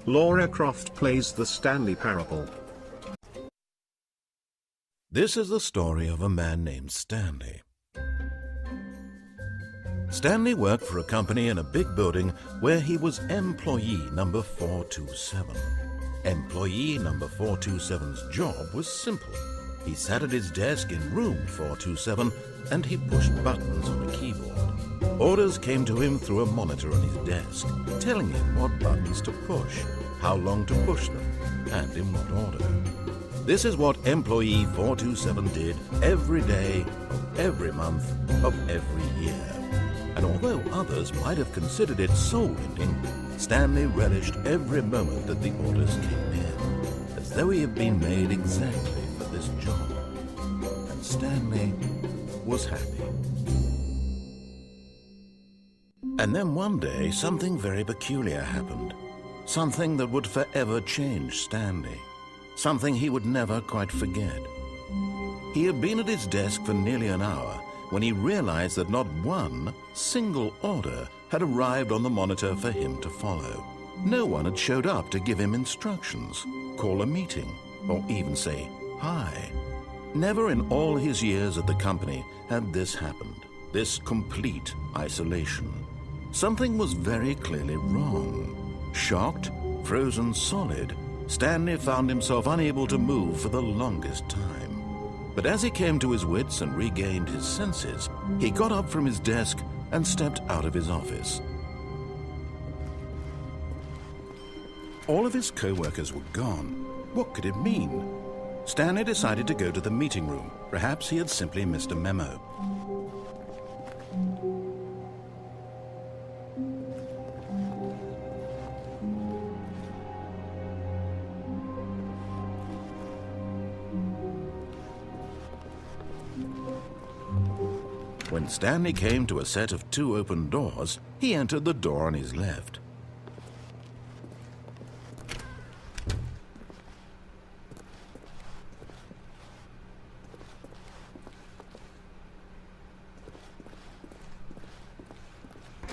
Laura Croft plays the Stanley Parable. This is the story of a man named Stanley. Stanley worked for a company in a big building where he was employee number 427. Employee number 427's job was simple. He sat at his desk in room 427 and he pushed buttons on a keyboard. Orders came to him through a monitor on his desk, telling him what buttons to push, how long to push them, and in what order. This is what employee 427 did every day of every month of every year. And although others might have considered it soul-ending, Stanley relished every moment that the orders came in, as though he had been made exactly for this job. And Stanley was happy. And then one day, something very peculiar happened. Something that would forever change Stanley. Something he would never quite forget. He had been at his desk for nearly an hour when he realized that not one single order had arrived on the monitor for him to follow. No one had showed up to give him instructions, call a meeting, or even say hi. Never in all his years at the company had this happened, this complete isolation. Something was very clearly wrong. Shocked, frozen solid, Stanley found himself unable to move for the longest time. But as he came to his wits and regained his senses, he got up from his desk and stepped out of his office. All of his co-workers were gone. What could it mean? Stanley decided to go to the meeting room. Perhaps he had simply missed a memo. When Stanley came to a set of 2 open doors, he entered the door on his left.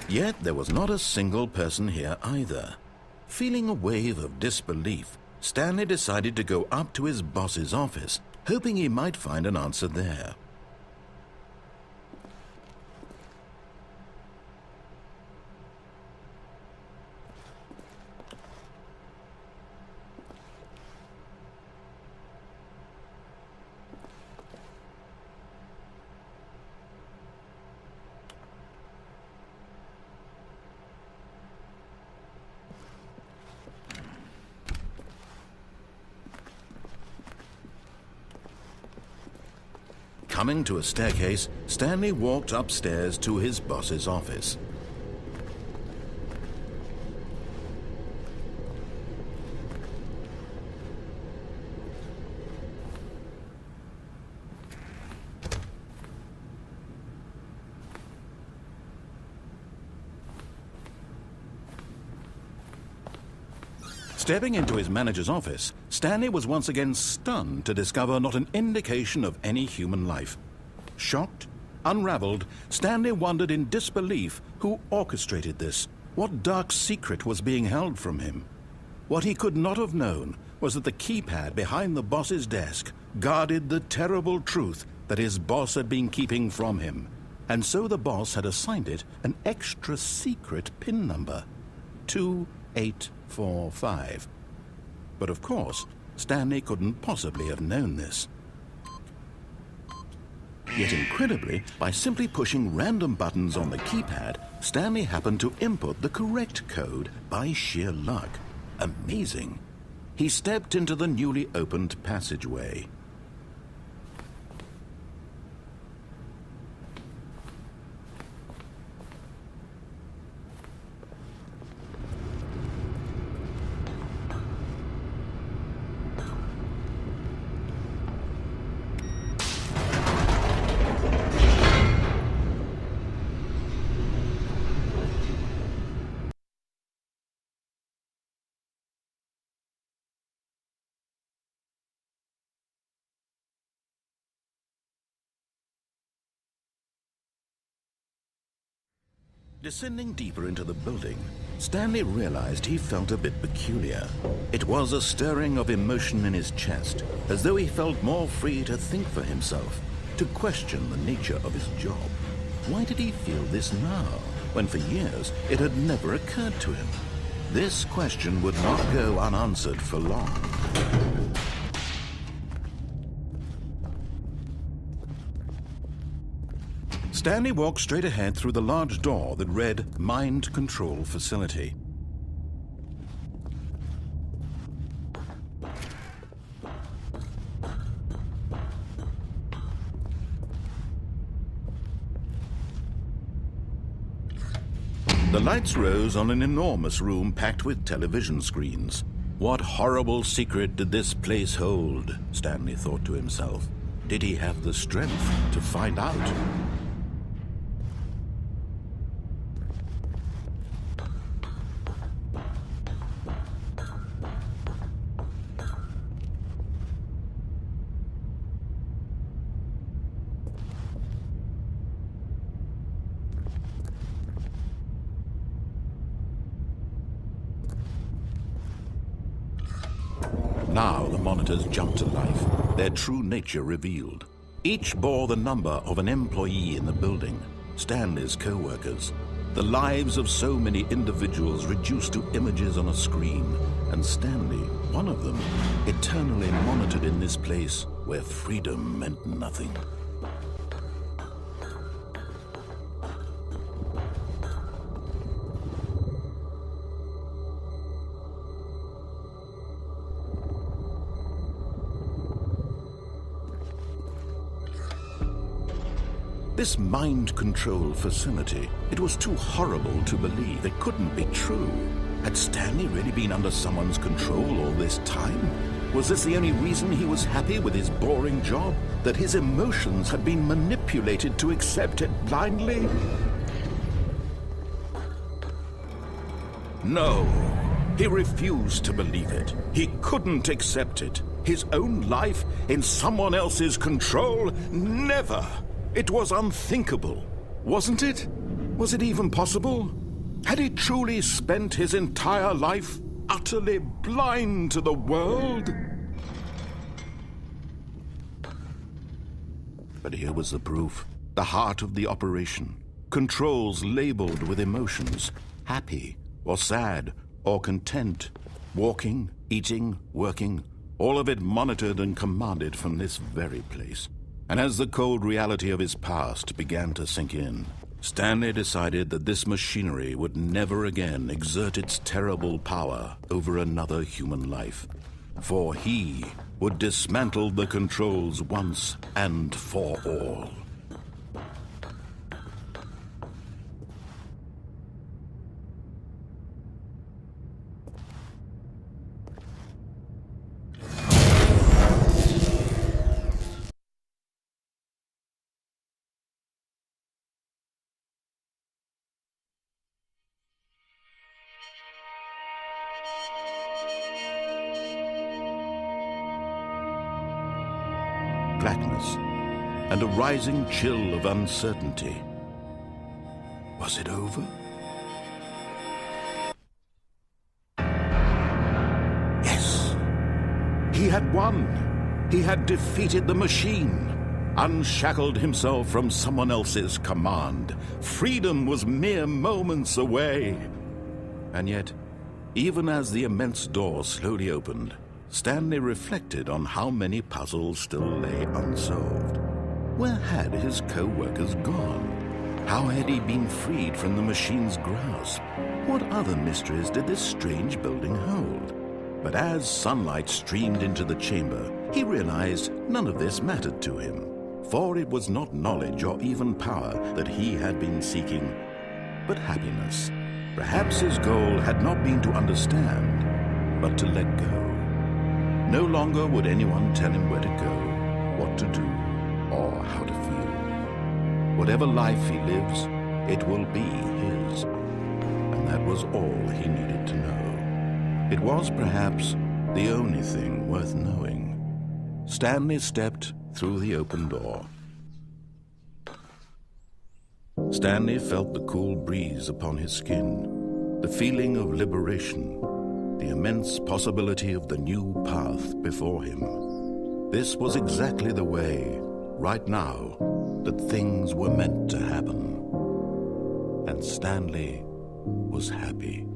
Yet there was not a single person here either. Feeling a wave of disbelief, Stanley decided to go up to his boss's office, hoping he might find an answer there. Coming to a staircase, Stanley walked upstairs to his boss's office. Stepping into his manager's office, Stanley was once again stunned to discover not an indication of any human life. Shocked, unraveled, Stanley wondered in disbelief who orchestrated this. What dark secret was being held from him? What he could not have known was that the keypad behind the boss's desk guarded the terrible truth that his boss had been keeping from him. And so the boss had assigned it an extra secret PIN number, 2845. But of course, Stanley couldn't possibly have known this. Yet incredibly, by simply pushing random buttons on the keypad, Stanley happened to input the correct code by sheer luck. Amazing. He stepped into the newly opened passageway. Descending deeper into the building, Stanley realized he felt a bit peculiar. It was a stirring of emotion in his chest, as though he felt more free to think for himself, to question the nature of his job. Why did he feel this now, when for years it had never occurred to him? This question would not go unanswered for long. Stanley walked straight ahead through the large door that read Mind Control Facility. The lights rose on an enormous room packed with television screens. What horrible secret did this place hold? Stanley thought to himself. Did he have the strength to find out? Now the monitors jumped to life, their true nature revealed. Each bore the number of an employee in the building, Stanley's co-workers. The lives of so many individuals reduced to images on a screen, and Stanley, one of them, eternally monitored in this place where freedom meant nothing. This mind control facility, it was too horrible to believe. It couldn't be true. Had Stanley really been under someone's control all this time? Was this the only reason he was happy with his boring job? That his emotions had been manipulated to accept it blindly? No, he refused to believe it. He couldn't accept it. His own life in someone else's control? Never! It was unthinkable, wasn't it? Was it even possible? Had he truly spent his entire life utterly blind to the world? But here was the proof, the heart of the operation. Controls labeled with emotions, happy or sad or content, walking, eating, working, all of it monitored and commanded from this very place. And as the cold reality of his past began to sink in, Stanley decided that this machinery would never again exert its terrible power over another human life. For he would dismantle the controls once and for all. Blackness, and a rising chill of uncertainty. Was it over? Yes! He had won! He had defeated the machine, unshackled himself from someone else's command. Freedom was mere moments away. And yet, even as the immense door slowly opened, Stanley reflected on how many puzzles still lay unsolved. Where had his co-workers gone? How had he been freed from the machine's grasp? What other mysteries did this strange building hold? But as sunlight streamed into the chamber, he realized none of this mattered to him, for it was not knowledge or even power that he had been seeking, but happiness. Perhaps his goal had not been to understand, but to let go. No longer would anyone tell him where to go, what to do, or how to feel. Whatever life he lives, it will be his. And that was all he needed to know. It was perhaps the only thing worth knowing. Stanley stepped through the open door. Stanley felt the cool breeze upon his skin. The feeling of liberation, the immense possibility of the new path before him. This was exactly the way, right now, that things were meant to happen. And Stanley was happy.